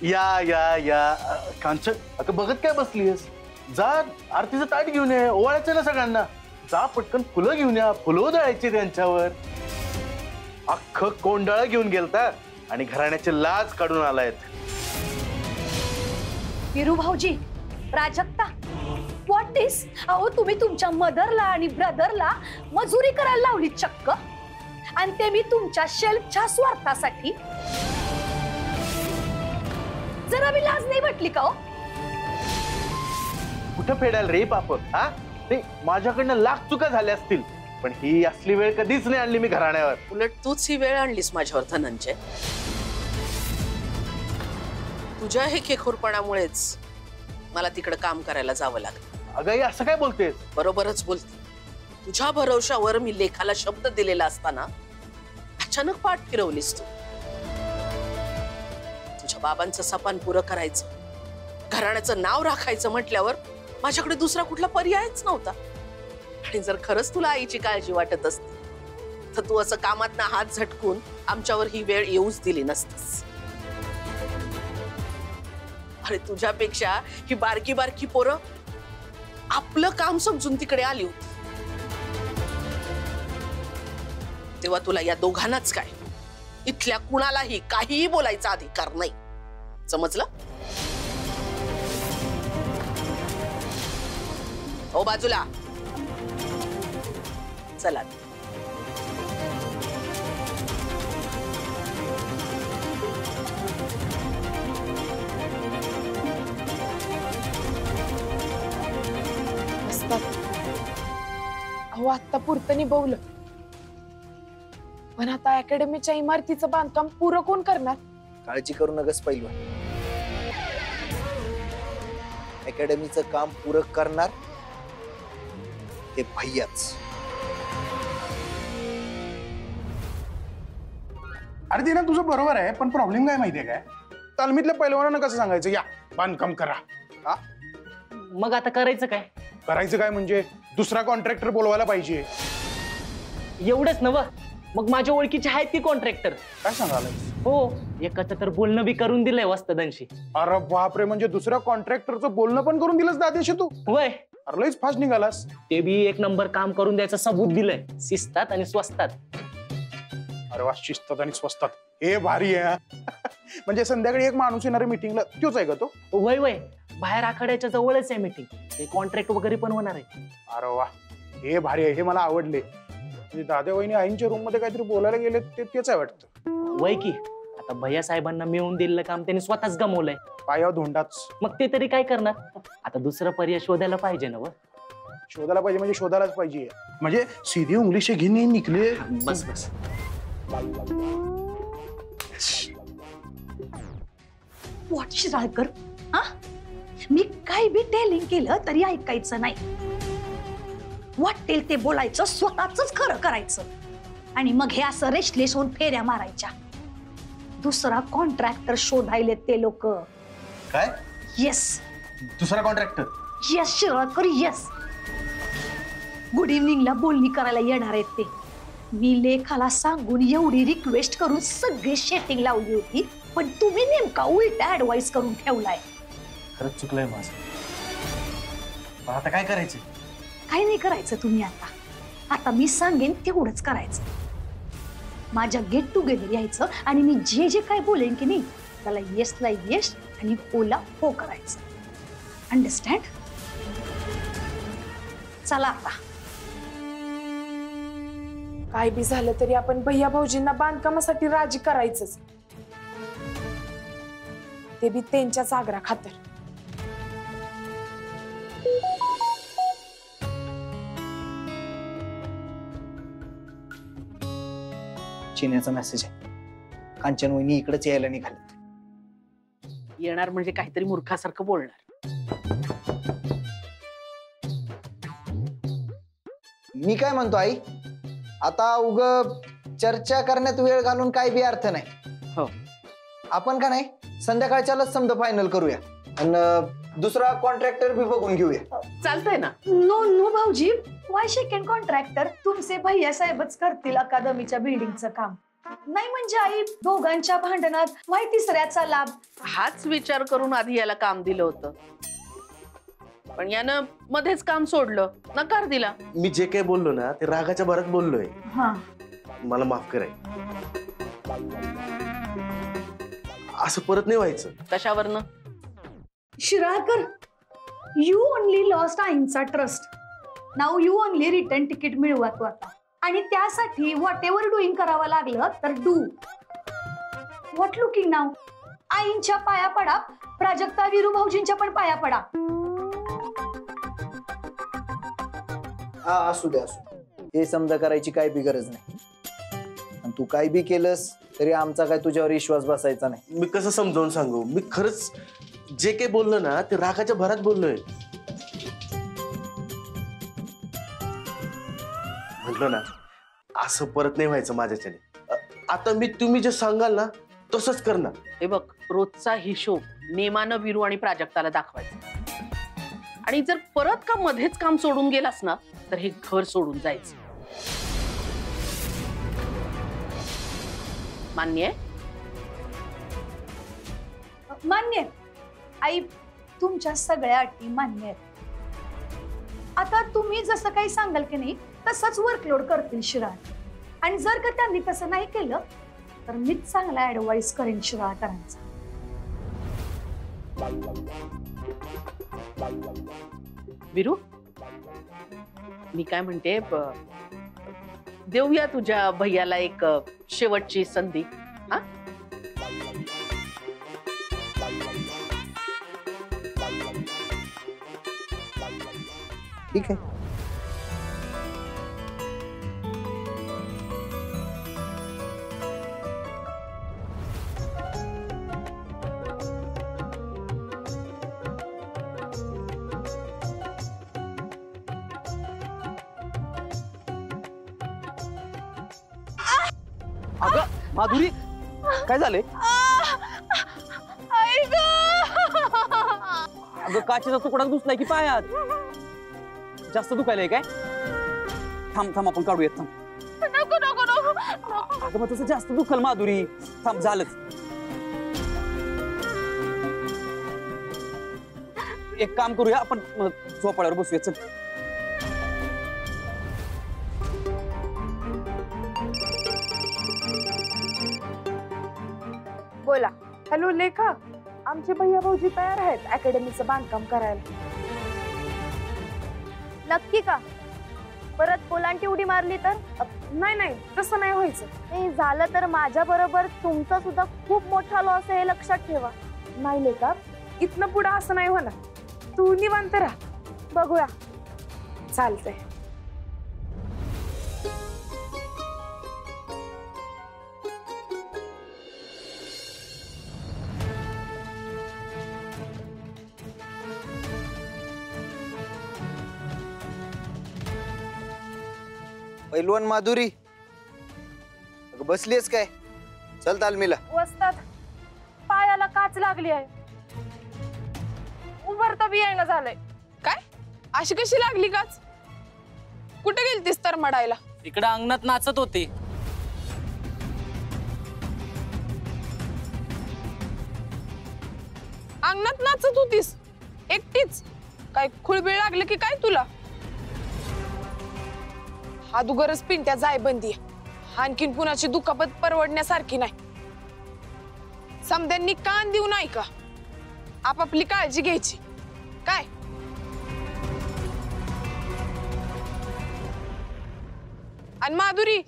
या या या कांचन, अगं बघत काय बसलीस? जा आरतीचं ताट घेऊन ये, ओवाळायचं ना सगळ्यांना. जा पटकन फुलं घेऊन या, फुलं उधळायची त्यांच्यावर. अख्खं कोंडाळं घेऊन गेलता आणि घराण्याची लाज काढून आलायत. विरू भाऊजी, प्राजक्ता, व्हॉट इज? अहो तुम्ही तुमच्या मदरला आणि ब्रदरला मजुरी करायला लावली चक्क, आणि ते मी तुमच्या शेल्फच्या स्वार्थासाठी. जरा मी लाज नाही वाटली का हो? कुठं फेडाल रे पाप? हा ते माझ्याकडनं लाख चुका झाल्या असतील, पण ही असली वेळ कधीच नाही आणली मी घराण्यावर. उलट तूच ही वेळ आणलीस माझ्यावर धनंजय. तुझ्या हे खेखोरपणामुळेच मला तिकडे काम करायला जावं लागलं. अगं आई असं काय बोलतेस? बरोबरच बोलते. तुझ्या भरवशावर मी लेखाला शब्द दिलेला असताना अचानक पाठ फिरवलीस तू. तुझ्या बाबांचं सपान पुरं करायचं, घराण्याचं नाव राखायचं म्हटल्यावर माझ्याकडे दुसरा कुठला पर्यायच नव्हता. आणि जर खरंच तुला आईची काळजी वाटत असती तर तू असं कामातनं हात झटकून आमच्यावर ही वेळ येऊच दिली नसतीस. अरे तुझ्यापेक्षा ही बारकी बारकी पोरं आपलं काम समजून तिकडे आली होती. तेव्हा तुला या दोघांनाच काय, इथल्या कुणालाही काहीही बोलायचा अधिकार नाही. समजलं? ओ बाजूला चला. अहो आत्ता पुरतं निभवलं, पण आता अकॅडमीच्या इमारतीचं बांधकाम पुरं कोण करणार? काळजी करू नकस पहिलवान, अकॅडमीचं काम पुरं करणार ते भैयाच. अरे ते ना तुझं बरोबर आहे, पण प्रॉब्लेम काय माहितीये काय? तालमीतल्या पैलवानांना कसं सांगायचं या बांधकाम करा? हा मग आता करायचं काय? करायचं काय म्हणजे दुसरा कॉन्ट्रॅक्टर बोलवायला पाहिजे. एवढंच नव? मग माझ्या ओळखीचे आहेत की कॉन्ट्रॅक्टर. काय सांगायला? हो, एकाचं तर बोलणं बी करून दिलंय वस्तादांशी. अरे बापरे, म्हणजे दुसऱ्या कॉन्ट्रॅक्टरचं बोलणं पण करून दिलंस दादेशी तू? होय. अरे लईच फास्ट निघालास. ते बी एक नंबर काम करून द्यायचं सबूत दिलंय, शिस्तात आणि स्वस्तात. अरे वा, शिस्तात आणि स्वस्तात, हे भारी आहे. म्हणजे संध्याकाळी एक माणूस येणार आहे मीटिंगला, तोच आहे का तो? वय वय, बाहेर आखाड्याच्या जवळच आहे मीटिंग, ते कॉन्ट्रॅक्ट वगैरे पण होणार आहे. अरे वा, हे भारी आहे, हे मला आवडले. म्हणजे दादा वहिनी आईंच्या रूम मध्ये काहीतरी बोलायला गेले, तेच आहे वाटतं. वय की आता भैया साहेबांना मिळवून दिलेलं काम त्यांनी स्वतःच गमवलंय. पायावर धोंडाच. मग ते तरी काय करणार? आता दुसरं पर्याय शोधायला पाहिजे ना. शोधायला पाहिजे म्हणजे शोधायलाच पाहिजे. म्हणजे सीधी उंगली से घिने निकले. बस बस. व्हॉट शिराळकर, हा मी काय बी टेलिंग केलं तरी ऐकायचं नाही. वाटेल ते बोलायचं, स्वतःच खरं करायचं, आणि मग हे असं रेस्टलेस होऊन फेऱ्या मारायच्या. दुसरा कॉन्ट्रॅक्टर शोधायले ते लोक. काय? येस, दुसरा contractor? Yes Shiralkar, yes. Good इव्हनिंगला बोलणी करायला येणार आहेत ते. मी लेखाला सांगून एवढी रिक्वेस्ट करून सगळी सेटिंग लावली होती, पण तुम्ही नेमका उलटा ऍडवाइस करून ठेवलाय. खरंच चुकलंय माझं. पण आता काय करायचं? काय नाही करायचं तुम्ही आता मी सांगेन तेवढंच करायचं. माझ्या गेट टुगेदर यायचं आणि मी जे जे काय बोलेन की नाही त्याला येसला येस आणि होला हो करायचं. अंडरस्टँड? चला आता. काय बी झालं तरी आपण भैया भाऊजींना बांधकामासाठी राजी करायचंच, ते बी त्यांच्याच आग्रहा खातर. चिन्याचा मेसेज आहे. कांचन वहिनी इकडेच यायला निघाले. येणार म्हणजे काहीतरी मूर्खासारखं बोलणार. मी काय म्हणतो आई, आता उग चर्चा करण्यात वेळ घालून काय बी अर्थ नाही. हो, आपण का नाही संध्याकाळच्यालाच समजा फायनल करूया आणि दुसरा कॉन्ट्रॅक्टर भी बघून घेऊया. चालतंय ना? नो नो भाऊजी, वाय सेकंड कॉन्ट्रॅक्टर? तुमचे भैया साहेबच करतील अकादमीच्या बिल्डिंगचं काम. नाही म्हणजे आई, दोघांच्या भांडणात माहिती तिसऱ्याचा लाभ. हाच विचार करून आधी याला काम दिलं होतं, पण यानं मध्येच काम सोडलं, नकार दिला. मी जे काही बोललो ना ते रागाच्या भरात बोललोय. हा, मला माफ कराय. असं परत नाही व्हायचं. कशावरनं? शिराळकर, यू ओनली लॉस्ट आईंचा trust. Now you only return ticket मिळवा तू आता. आणि त्यासाठी व्हॉट एव्हर डुईंग करावं लागलं तर डू. व्हॉट लुकिंग नाव? आईंच्या पाया पडा, प्राजक्ता विरू भाऊजींच्या पण पाया पडा. हा असू दे असू दे. हे समजा करायची काय बी गरज नाही. आणि तू काय बी केलंस तरी आमचा काय तुझ्यावर विश्वास बसायचा नाही. मी कसं समजावून सांगू? मी खरंच जे काही बोललो ना ते रागाच्या भरात बोललोय. म्हटलो ना असं परत नाही व्हायचं माझ्याच्याने. आता मी तुम्ही जे सांगाल ना तसंच करणार. हे बघ, रोजचा हिशोब नेमानं विरू आणि प्राजक्ताला दाखवायचा. आणि जर परत का मध्येच काम सोडून गेलास ना तर हे घर सोडून जायचं. मान्य आहे? मान्य आहे. आई, तुमच्या सगळ्या अटी मान्य आहेत. आता तुम्ही जसं काही सांगाल की नाही तसंच वर्कलोड करतील शिराळ. आणि जर का त्यांनी तसं नाही केलं तर मीच चांगला ऍडवाइस करेन शिराळकरांचा. विरू, मी काय म्हणते, देऊया तुझ्या भैयाला एक शेवटची संधी. हा, ठीक आहे. अगं माधुरी, काय झालंय? अगं काचेचा तुकडा घुसलाय की पायात? जास्त दुखायलंय काय? थांब थांब आपण काढूयात. थांब. नको नको नको. अगं मग तसं जास्त दुखल माधुरी. थांब, झालंच. एक काम करूया आपण, झोपाळ्यावर बसूया. चल. बोला. हॅलो लेखा, आमचे भैया भाऊजी तयार आहेत अकॅडमीचं बांधकाम करायला. नक्की का? परत पोलांटी उडी मारली तर? नाही नाही, तसं नाही व्हायचं. नाही झालं तर माझ्या बरोबर तुमचा सुद्धा खूप मोठा लॉस आहे हे लक्षात ठेवा. नाही लेखा, इथनं पुढं असं नाही होणार. तू निवांत राहा. बघूया. चालतंय. पैलवान माधुरी, अगं बसलीस काय? चल तालमीला. वस्तात पायाला काच लागली आहे. उभारता बी येणं झालंय. काय? अशी कशी लागली काच? कुठे गेलतीस तर मडायला? इकडे अंगणात नाचत होती. अंगणात नाचत होतीस एकटीच? काय खुळबिळ लागलं की काय तुला? हा दुगरच पिंट्या जायबंदी. आणखीन कुणाची दुखापत परवडण्यासारखी नाही. समद्यांनी कान देऊ नाही का? आपापली काळजी घ्यायची. काय आणि माधुरी,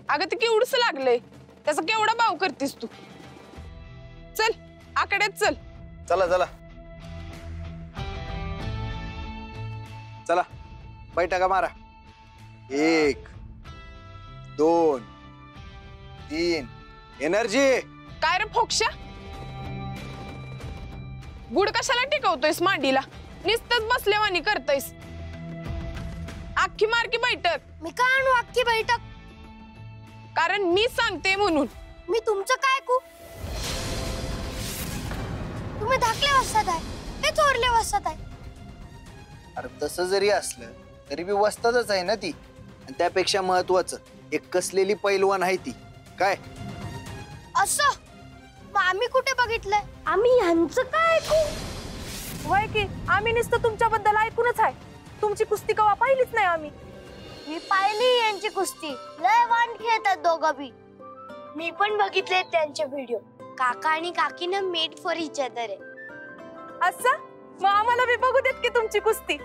अगं ते केवढंच लागलंय, त्याचा केवढा भाव करतीस तू? चल आकड्यात चल. चला चला चला, बैठका मारा. 1 2 3. एनर्जी. काय रे फोक्ष्या, गुड कशाला टिकवतोयस मांडीला? नुसतंच बसल्यावानी करतोयस. अख्खी मारकी बैठक. मी का आणू अख्खी बैठक? कारण मी सांगते म्हणून. मी तुमचं काय ऐकू? तुम्ही धाकले वस्तात आहे, ते चोरले वस्तात आहे. अरे तसं जरी असलं तरी बी वस्तातच आहे ना ती. आणि त्यापेक्षा महत्वाचं एक कसलेली पैलवान आहे ती. काय असं मग आम्ही कुठे बघितलंय? आम्ही ह्यांचं काय ऐकू? होय की आम्ही नुसतं तुमच्याबद्दल ऐकूनच आहे. तुमची कुस्ती कवा पाहिलीच नाही आम्ही. मी पाहिली यांची कुस्ती. लय वांड खेळतात दोघं बी. मी पण बघितले त्यांचे व्हिडिओ. काका आणि काकीनं मेड फॉर इच अदर आहे. असं मग आम्हाला बी बघू देत की तुमची कुस्ती.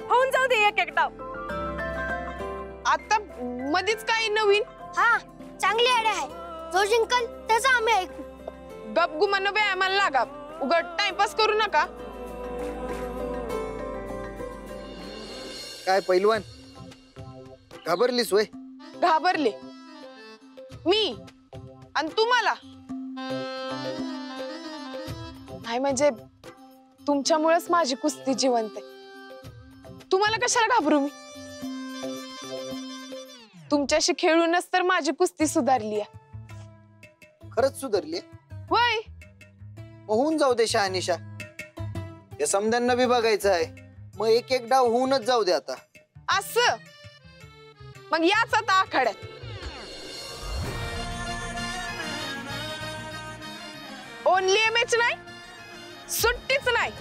होऊन जाऊ दे एक एक डाव. आता मध्येच काही नवीन? हा चांगली आयडिया आहे. जो जिंकल त्याचा आम्ही ऐकू. गपगुमान व्यायामाला लागा. उगड टाइमपास करू नका. काय पैलवान घाबरलीस वय? घाबरले मी आणि तुम्हाला नाही म्हणजे तुमच्यामुळेच माझी कुस्ती जिवंत आहे. तुम्हाला कशाला घाबरू मी? तुमच्याशी खेळूनच तर माझी कुस्ती सुधारली आहे. खरंच सुधारली? वय होऊन जाऊ दे शहानिशा. या समद्यांना बी बघायचं आहे. मग एक एक डाव होऊनच जाऊ दे आता. असं मग याच आता आखाड्यात. ओनली ए मॅच नाही, सुट्टीच नाही.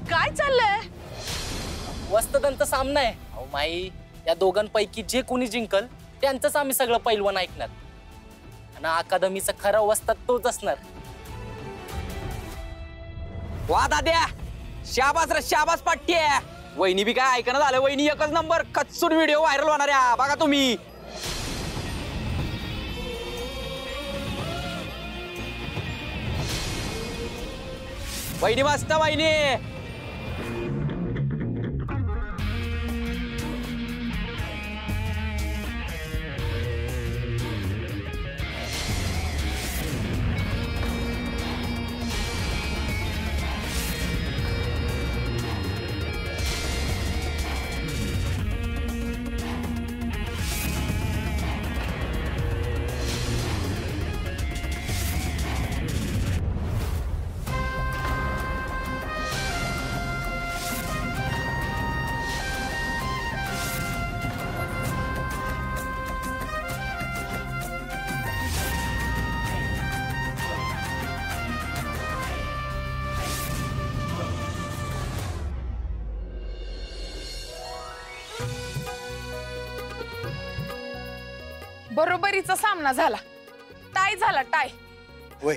काय चाललंय? वस्तदंत सामना आहे. अहो माई, या दोघांपैकी जे कोणी जिंकल त्यांचंच आम्ही सगळं पैलवान ऐकणार. आणि अकादमीचा खरा वस्ताद तोच असणार. वा दाद्या, शाबास रे शाबास पाट्टे. वहिनी बी काय ऐकणं झालं. वहिनी एकच नंबर कच्चून व्हिडिओ व्हायरल होणार आहे बघा तुम्ही. वहिनी मस्त वहिनी. बरोबरीचा सामना झाला. टाय झाला टाय. वय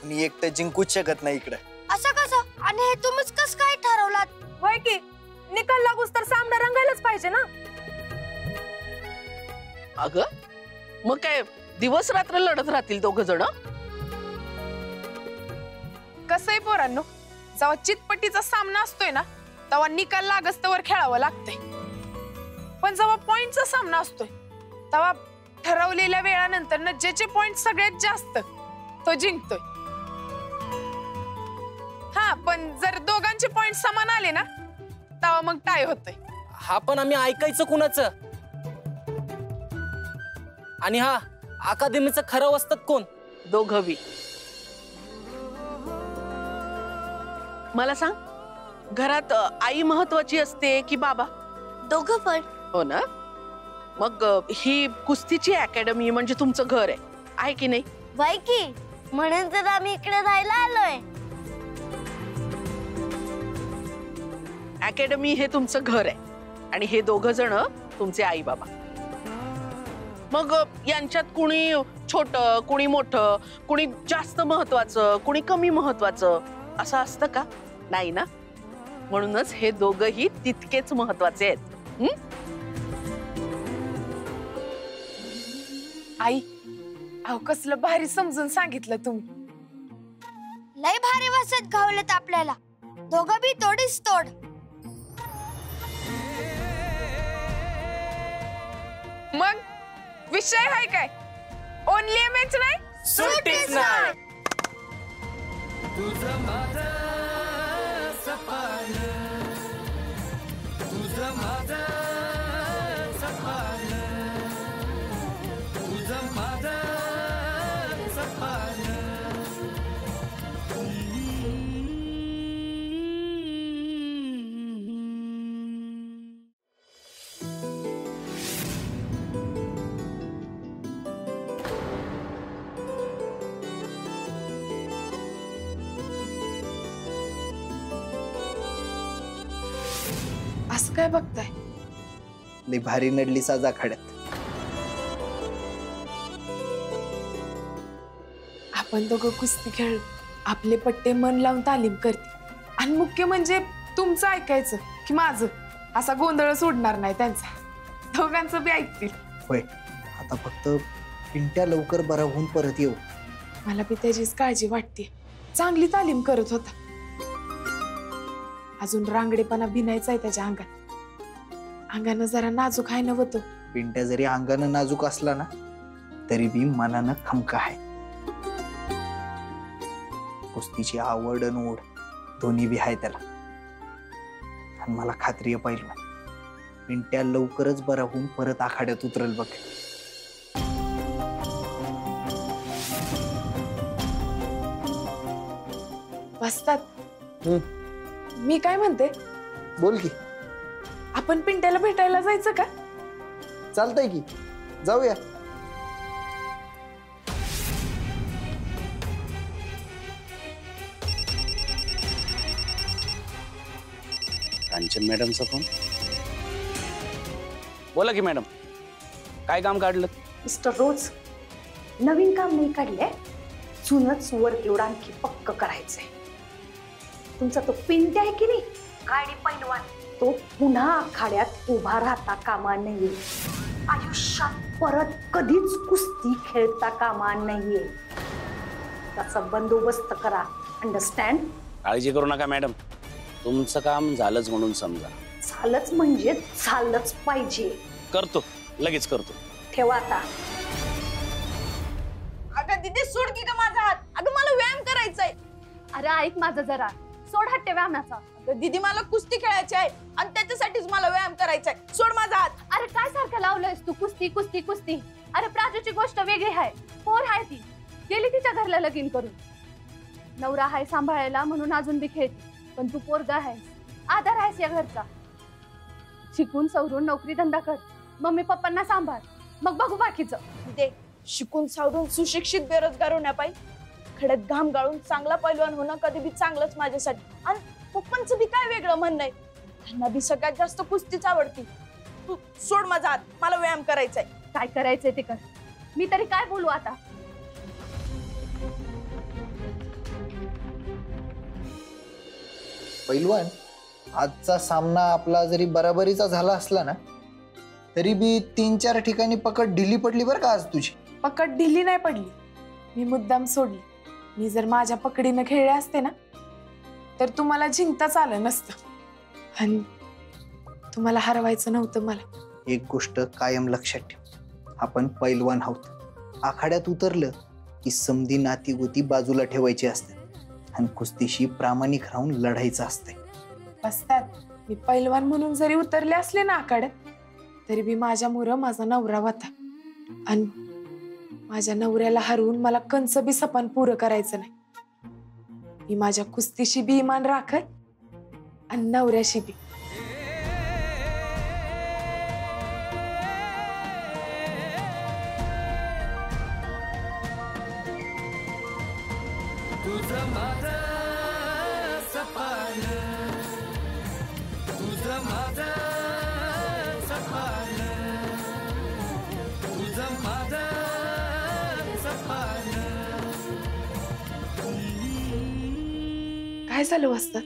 कुणी एकटं जिंकूच शकत नाही इकडे. असं कसं? आणि हे तुम्हीच कसं काय ठरवलात? होय की निकाल लागूस तर सामना रंगायलाच पाहिजे ना. अगं मग काय दिवस रात्र लढत राहतील दोघ जण? कसंय पोरांनो, जेव्हा चितपटीचा सामना असतोय ना तेव्हा निकाल लागस्तवर खेळावं लागतंय. पण जेव्हा पॉइंटचा सामना असतोय तेव्हा ठरवलेल्या वेळानंतर ना ज्याचे पॉइंट सगळ्यात जास्त तो जिंकतोय. हा पण जर दोघांचे पॉइंट समान आले ना तेव्हा मग टाय होतोय. हा पण आम्ही ऐकायचं कुणाचं? आणि हा अकादमीचं खरं वस्ताद कोण? दोघंवी. मला सांग, घरात आई महत्वाची असते की बाबा? दोघं पण. हो ना. मग ही कुस्तीची अकॅडमी म्हणजे तुमचं घर आहे की नाही? बाई की म्हणून तर आम्ही इकडे राहायला आलोय. अकॅडमी हे तुमचं घर आहे आणि हे दोघं जण तुमचे आई बाबा. मग यांच्यात कुणी छोट, कुणी मोठं, कुणी जास्त महत्वाचं, कुणी कमी महत्वाचं असं असतं का? नाही ना. म्हणूनच हे दोघंही तितकेच महत्वाचे आहेत. आई अहो कसलं भारी समजून सांगितलं तुम्ही. लय भारी वसत घावलेत आपल्याला. दोघं बी तोडीस तोड. मग विषय आहे काय? ओनली मॅच नाही, सुट्टीच नाही. असं काय बघताय? लई भारी नडली साज आखाड्यात. आपण दोघं कुस्ती खेळ, आपले पट्टे मन लावून तालीम करते, आणि मुख्य म्हणजे तुमचं ऐकायचं की माझं. असा गोंधळ सोडणार नाही त्यांचा, दोघांचं बी ऐकतील. होय, आता फक्त पिंट्या लवकर बरा होऊन परत येऊ. मला बी त्याचीच काळजी वाटते. चांगली तालीम करत होता, अजून रांगडेपणा भिनायचा आहे त्याच्या अंगात. अंगानं जरा नाजूक आहे नव्हतं. पिंट्या जरी अंगानं नाजूक असला ना तरी बी मनानं खमका आहे. कुस्तीची आवड आणि ओढ दोन्ही बी आहे त्याला. आणि मला खात्री आहे पहिलं पिंट्या लवकरच बरा होऊन परत आखाड्यात उतरेल बघ. बसतात. मी काय म्हणते, बोल की. आपण पिंट्याला भेटायला जायचं का? चालतंय की, जाऊया. कांचन मॅडमचा फोन. बोला की मॅडम, काय काम काढलं? मिस्टर रोज, नवीन काम नाही काढलंय, जुनच वर्कलोड आणखी पक्क करायचंय. तुमचा तो पिंट्या आहे की नाही, गाडी पैलवान, तो पुन्हा आखाड्यात उभा राहता कामा नये. आयुष्यात परत कधीच कुस्ती खेळता कामा नये. त्याचा बंदोबस्त करा. अंडरस्टँड? काळजी करू नका मॅडम, तुमचं काम झालंच म्हणून समजा. झालंच म्हणजे झालंच पाहिजे. करतो, लगेच करतो. ठेवा आता. अगं दीदी, सोड की ग माझा हात. अगं मला व्यायाम करायचाय. अरे ऐक माझं जरा, सोड हट्टे व्यायामाचा. अगं दीदी, मला कुस्ती खेळायची आहे आणि त्याच्यासाठीच मला व्यायाम करायचाय. सोड माझा हात. अरे काय सारखं लावलंयस तू कुस्ती कुस्ती कुस्ती? अरे प्राजूची गोष्ट वेगळी आहे. पोर आहे ती, गेली तिच्या घरला लगीन करून. नवरा हाय सांभाळायला म्हणून अजून बी खेळते, पण तू पोरगा आहेस, आधार आहेस या घरचा. शिकून सवरून नोकरी धंदा कर, मम्मी पप्पांना सांभाळ, मग बघू बाकीचं. दे शिकून सावरून सुशिक्षित बेरोजगार होण्यापायी खड्यात घाम गाळून चांगला पैलवान होणं कधी बी चांगलंच माझ्यासाठी. आणि पप्पांचं बी काय वेगळं म्हणणं आहे, त्यांना बी सगळ्यात जास्त कुस्तीच आवडती. तू सोड माझा हात, मला व्यायाम करायचाय. काय करायचंय ते कर, मी तरी काय बोलू आता. पैलवान, आजचा सामना आपला जरी बराबरीचा झाला असला ना तरी बी 3-4 ठिकाणी पकड ढिली पडली बरं का आज तुझी. पकड ढिली नाही पडली, मी मुद्दाम सोडली. मी जर माझ्या पकडीनं खेळले असते ना तर तुम्हाला जिंकताच आलं नसतं, आणि तुम्हाला हरवायचं नव्हतं मला. एक गोष्ट कायम लक्षात ठेव, आपण पैलवान आहोत. आखाड्यात उतरलं की समधी नाती गोती बाजूला ठेवायची असते आणि कुस्तीशी प्रामाणिक राहून लढायचं असते. बसतात. मी पैलवान म्हणून जरी उतरले असले ना आखाड्यात तरी बी माझ्या मुलं माझा नवरा होता, आणि माझ्या नवऱ्याला हरवून मला कंच बी सपान पुरं करायचं नाही. मी माझ्या कुस्तीशी बी इमान राखत आणि नवऱ्याशी बी. काय झालं वस्तात?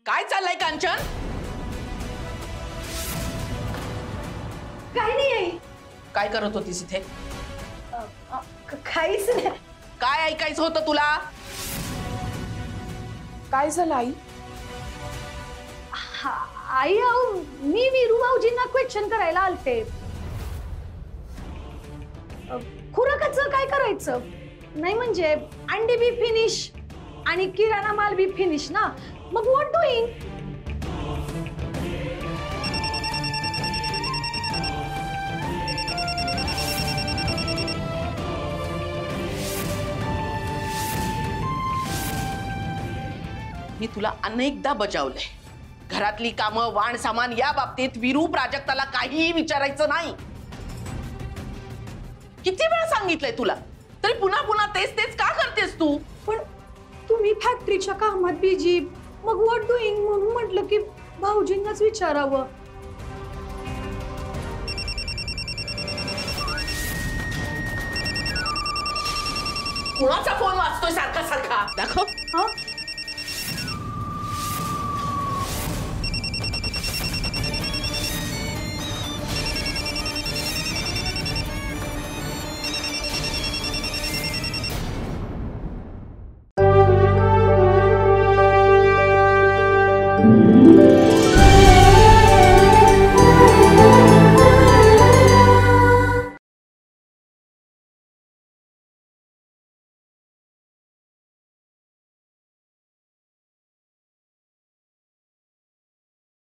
काय चाललंय कांचन? काही नाही. काय करत होतीस इथे? काहीच नाही. काय ऐकायचं होतं तुला? काय झालं आई? आई अहो मी वीरू भाऊजींना क्वेश्चन करायला आलते. खुराकाचं काय करायचं? नाही म्हणजे अंडी बी फिनिश आणि किराणा माल बी फिनिश ना, मग व्हॉट डुईंग? मी तुला अनेकदा बजावलंय, घरातली कामं वाण सामान या बाबतीत वीरू प्राजक्ताला काहीही विचारायचं नाही. किती वेळा सांगितलंय तुला, तरी पुन्हा पुन्हा तेच तेच का करतेस तू? पण तुम्ही फॅक्टरीच्या कामात बिजी, मग व्हॉट डुईंग म्हणून म्हटलं की भाऊजींनाच विचारावं. कुणाचा फोन वाजतोय सारखा सारखा? दाखव.